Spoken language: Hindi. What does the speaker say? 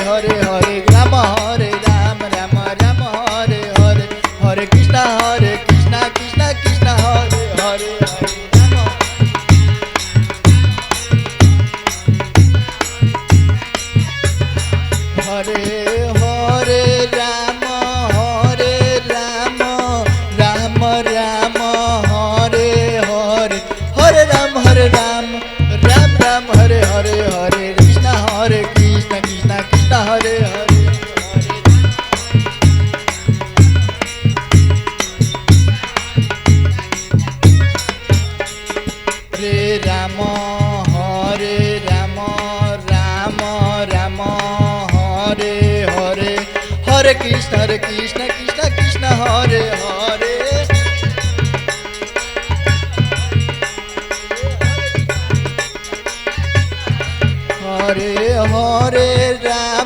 हरे हरे राम राम राम हरे हरे हरे कृष्णा कृष्णा कृष्णा हरे हरे हरे राम हरे हरे राम राम राम हरे हरे हरे राम राम राम हरे हरे हरे कृष्णा कृष्णा कृष्णा हरे हरे हरे राम राम राम हरे हरे हरे कृष्ण कृष्ण कृष्ण हरे हरे हरे हरे राम